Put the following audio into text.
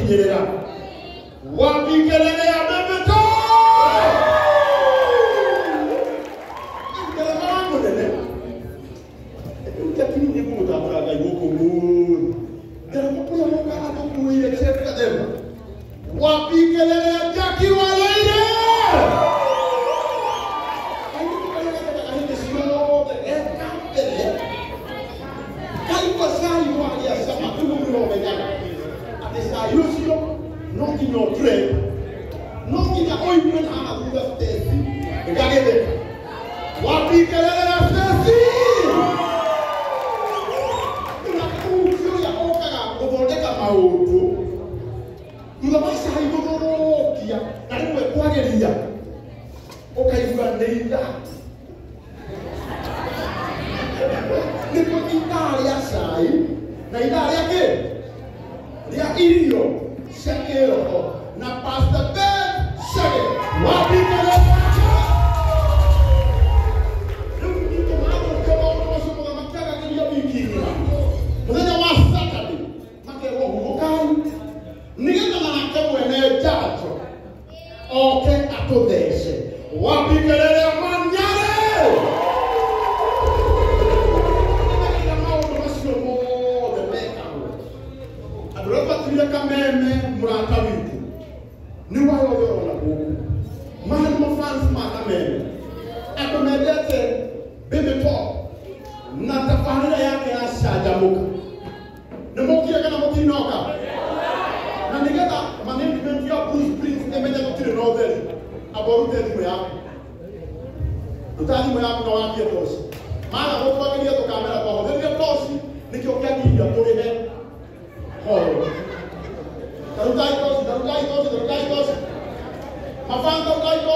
kuigirira wapikelele amebeto lakini ni muda mraga yuko mu ndio mkuu mmoja anapokuja cheka dema wapikelele jaki walaile non in your trade, non in the ointment of the state. The Gagade. What we can have to see. You are going to your Oka over the Kamautu. You are my side of the Okia, and you are Quagaria. Okay, you are Neda. The Italia side, the Italia game. They are idiot. Shakero, na pasta bed, shake. Wapi kelele? Ndio mtu mmoja kama unasoma kama mtaka kile bikini. Mwenye wasaka ni makero hukai. Nigenda na kama ene chacho. Okay, atodeshe. Wapi kelele manyare? Kameme murata wiku ni wayo yoro la boku mahali mafans makameme akomedete bebe to na tafahira yake ya shajamuka na mokia kana motinoka na nigeta management ya Bruce Prince emeja kutire novel aborute di moya tutali moya kwa wapi tosi mara boku wakilia to kamera kwa hotel tosi nikiokia dia torehe horo Darudai tosi. Mafanga udai tosi.